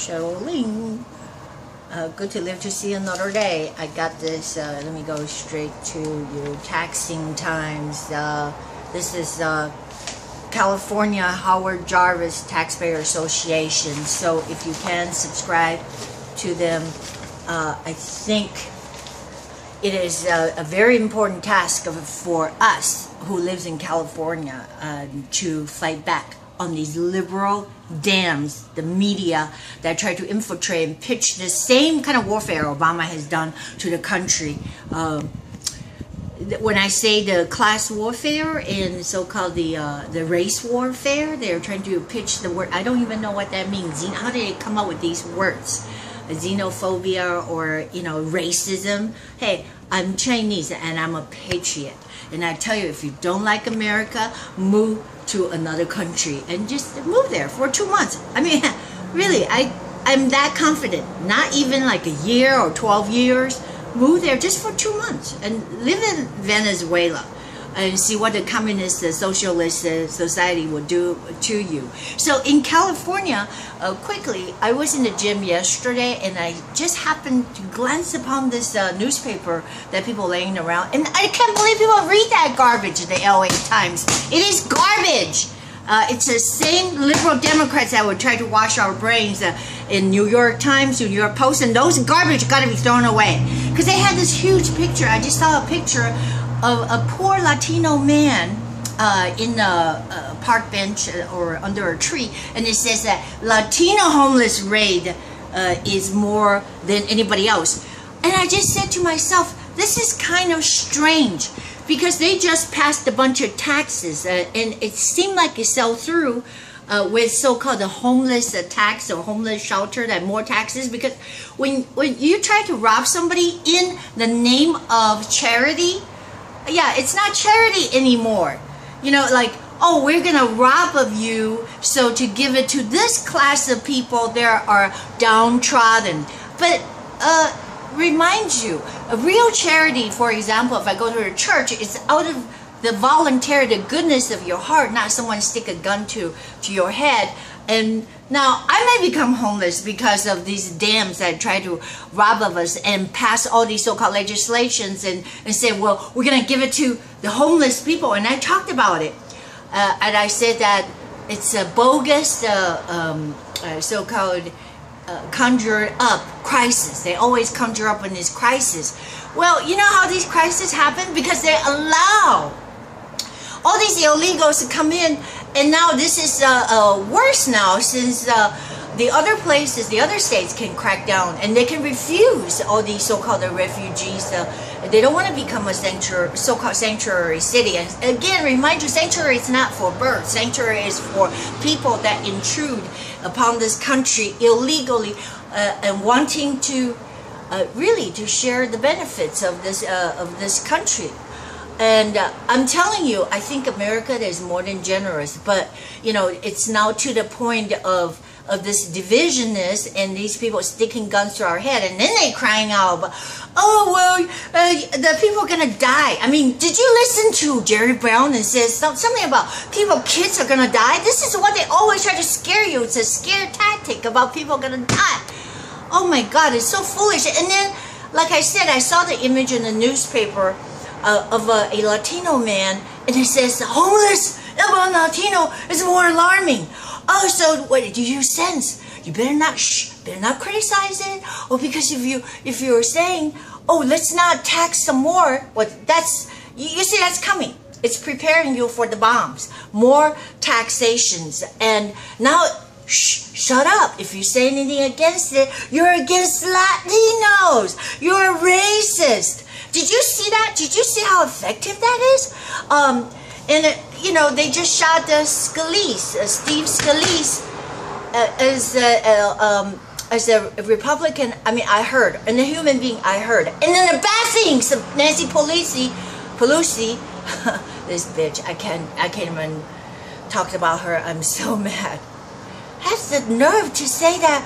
Cheryl, Ling. Good to live to see another day. I got this, let me go straight to your taxing times. This is California Howard Jarvis Taxpayer Association. So if you can subscribe to them, I think it is a very important task for us who lives in California to fight back on these liberal dams, the media that try to infiltrate and pitch the same kind of warfare Obama has done to the country. When I say the class warfare and so-called the race warfare, they're trying to pitch the word. I don't even know what that means. How did they come up with these words? Xenophobia or racism. Hey, I'm Chinese and I'm a patriot, and I tell you, if you don't like America, move to another country and just move there for 2 months. I mean, really, I'm that confident. Not even like a year or 12 years. Move there just for 2 months and live in Venezuela and see what the communist, socialist society will do to you. So in California, quickly, I was in the gym yesterday and I just happened to glance upon this newspaper that people laying around, and I can't believe people read that garbage in the LA Times. It is garbage. It's the same liberal Democrats that would try to wash our brains in New York Times, New York Post, and those garbage got to be thrown away. Because they had this huge picture. I just saw a picture of a poor Latino man in a park bench or under a tree, and it says that Latino homeless rate is more than anybody else. And I just said to myself, this is kind of strange, because they just passed a bunch of taxes, and it seemed like it fell through with so-called the homeless tax or homeless shelter, that more taxes, because when you try to rob somebody in the name of charity, yeah, it's not charity anymore. Like, oh, we're gonna rob of you, so to give it to this class of people that are downtrodden. But remind you, a real charity, for example, if I go to a church, it's out of the voluntary, the goodness of your heart, not someone stick a gun to your head. And now I may become homeless because of these dams that try to rob of us and pass all these so-called legislations and say, well, we're going to give it to the homeless people. And I talked about it. And I said that it's a bogus so-called conjured up crisis. They always conjure up in this crisis. Well, you know how these crises happen? Because they allow all these illegals to come in, and now this is worse now, since the other places, the other states can crack down and they can refuse all these so-called refugees. They don't want to become a so-called sanctuary city. And again, remind you, sanctuary is not for birds. Sanctuary is for people that intrude upon this country illegally and wanting to really to share the benefits of this country. And I'm telling you, I think America is more than generous, but it's now to the point of this divisionness and these people sticking guns to our head, and then they crying out, oh, well, the people are gonna die. I mean, did you listen to Jerry Brown and says something about kids are gonna die? This is what they always try to scare you. It's a scare tactic about people gonna die. Oh my God, it's so foolish. And then, like I said, I saw the image in the newspaper of a Latino man, and it says homeless about Latino is more alarming. Oh, so what do you sense? You better not criticize it. Or because if you're saying, oh, let's not tax some more, you see that's coming. It's preparing you for the bombs, more taxations, and now shut up. If you say anything against it, you're against Latinos. You're a racist. Did you see that? Did you see how effective that is? And they just shot Scalise, Steve Scalise, as a Republican. I mean, I heard, and a human being, I heard. And then the bad things of Nancy Pelosi, this bitch. I can't even talk about her. I'm so mad. Has the nerve to say that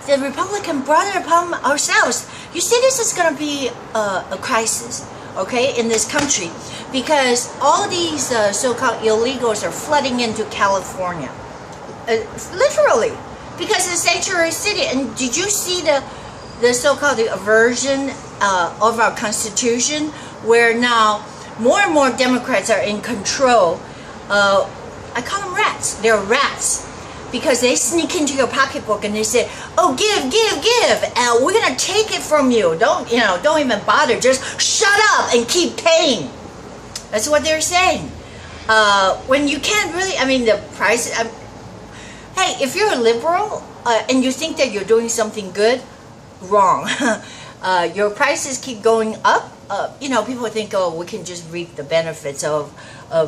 the Republican brought it upon ourselves. You see, this is going to be a crisis, okay, in this country, because all these so-called illegals are flooding into California. Literally. because it's sanctuary city. And did you see the so-called version of our Constitution, where now more and more Democrats are in control? I call them rats. They're rats because they sneak into your pocketbook and they say, "Oh, give, we're gonna take it from you. Don't even bother. Just shut up and keep paying." That's what they're saying. When you can't really, I mean, the price. Hey, if you're a liberal and you think that you're doing something good, wrong. Your prices keep going up. People think, oh, we can just reap the benefits of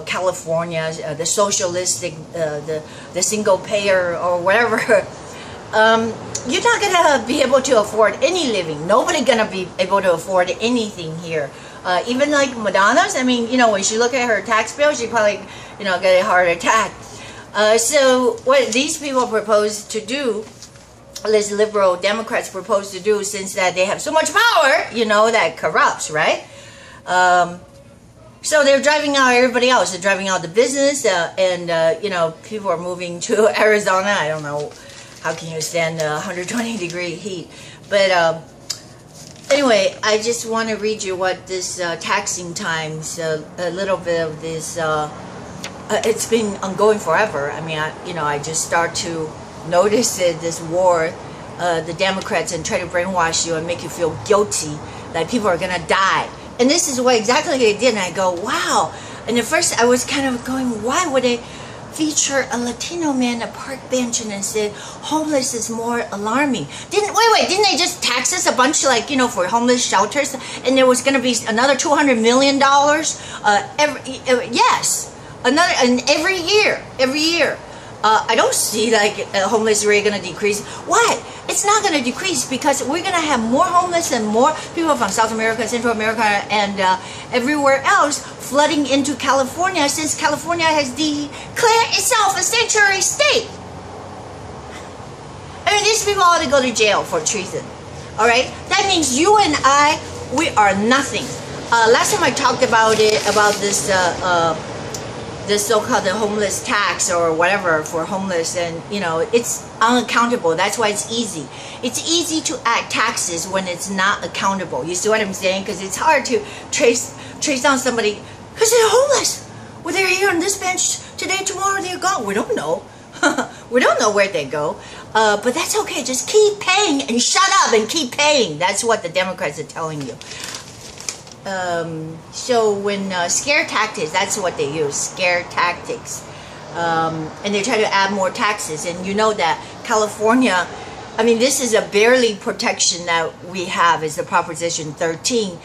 California, the socialistic, the single payer or whatever. You're not gonna be able to afford any living. Nobody gonna be able to afford anything here. Even like Madonna's, I mean, when she look at her tax bill, she probably, get a heart attack. So what these people propose to do, these liberal Democrats propose to do, since that they have so much power, that corrupts, right? So they're driving out everybody else. They're driving out the business, and people are moving to Arizona. I don't know, how can you stand 120-degree heat? But anyway, I just want to read you what this taxing times, a little bit of this. It's been ongoing forever. I mean, I just start to notice it, this war, the Democrats, and try to brainwash you and make you feel guilty that people are gonna die. And this is what exactly they did. And I go, wow. And at first I was kind of going, why would they feature a Latino man at a park bench and said homeless is more alarming? Didn't they just tax us a bunch, for homeless shelters, and there was gonna be another $200 million every year. I don't see homeless rate going to decrease. Why? It's not going to decrease because we're going to have more homeless and more people from South America, Central America, and everywhere else flooding into California, since California has declared itself a sanctuary state. I mean, these people ought to go to jail for treason. All right? That means you and I, we are nothing. Last time I talked about this so-called homeless tax or whatever for homeless, and it's unaccountable. That's why it's easy. It's easy to add taxes when it's not accountable. You see what I'm saying? Because it's hard to trace down somebody because they're homeless. Well, they're here on this bench today, tomorrow they're gone. We don't know. We don't know where they go. But that's okay. Just keep paying and shut up and keep paying. That's what the Democrats are telling you. So when scare tactics, that's what they use, scare tactics, and they try to add more taxes. And you know that California, I mean, this is a barely protection that we have, is the Proposition 13.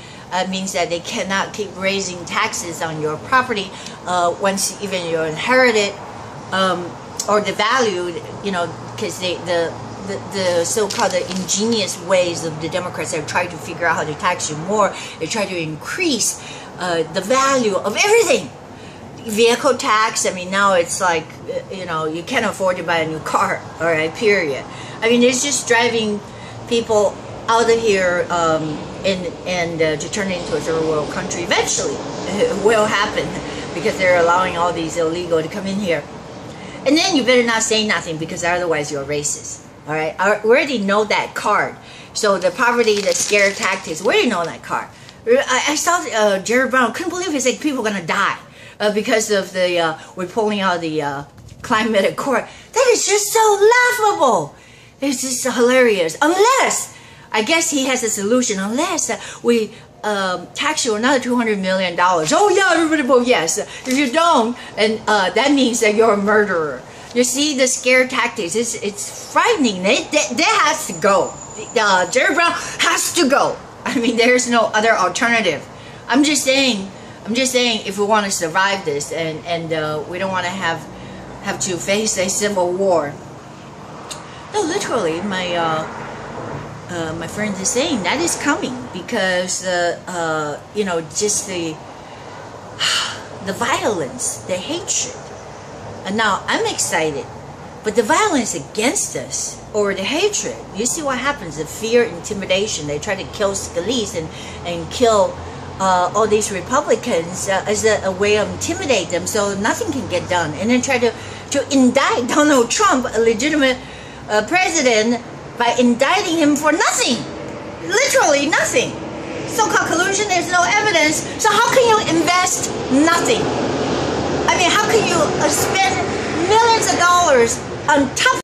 Means that they cannot keep raising taxes on your property once even you inherit it, or the value, because the so-called ingenious ways of the Democrats have tried to figure out how to tax you more. They try to increase the value of everything. Vehicle tax, I mean, now it's like, you can't afford to buy a new car, all right, period. I mean, it's just driving people out of here and to turn it into a third world country. Eventually, it will happen because they're allowing all these illegal to come in here. And then you better not say nothing, because otherwise you're racist. All right, we already know that card. So the poverty, the scare tactics, we already know that card. I saw Jared Brown, couldn't believe he said people are going to die because of we're pulling out the climate accord. That is just so laughable. It's just hilarious. Unless, I guess he has a solution, unless we tax you another $200 million. Oh yeah, everybody vote yes. If you don't, and that means that you're a murderer. You see the scare tactics, it's frightening. That has to go. Jerry Brown has to go. I mean, there's no other alternative. I'm just saying, if we want to survive this, and we don't want to have to face a civil war. No, literally, my friend is saying that is coming, because just the violence, the hatred. And now I'm excited, but the violence against us, or the hatred, you see what happens, the fear, intimidation. They try to kill Scalise and kill all these Republicans as a way of intimidate them, so nothing can get done. And then try to indict Donald Trump, a legitimate president by indicting him for nothing, literally nothing. So-called collusion, there's no evidence. So how can you invest nothing? I mean, how can you spend millions of dollars on tough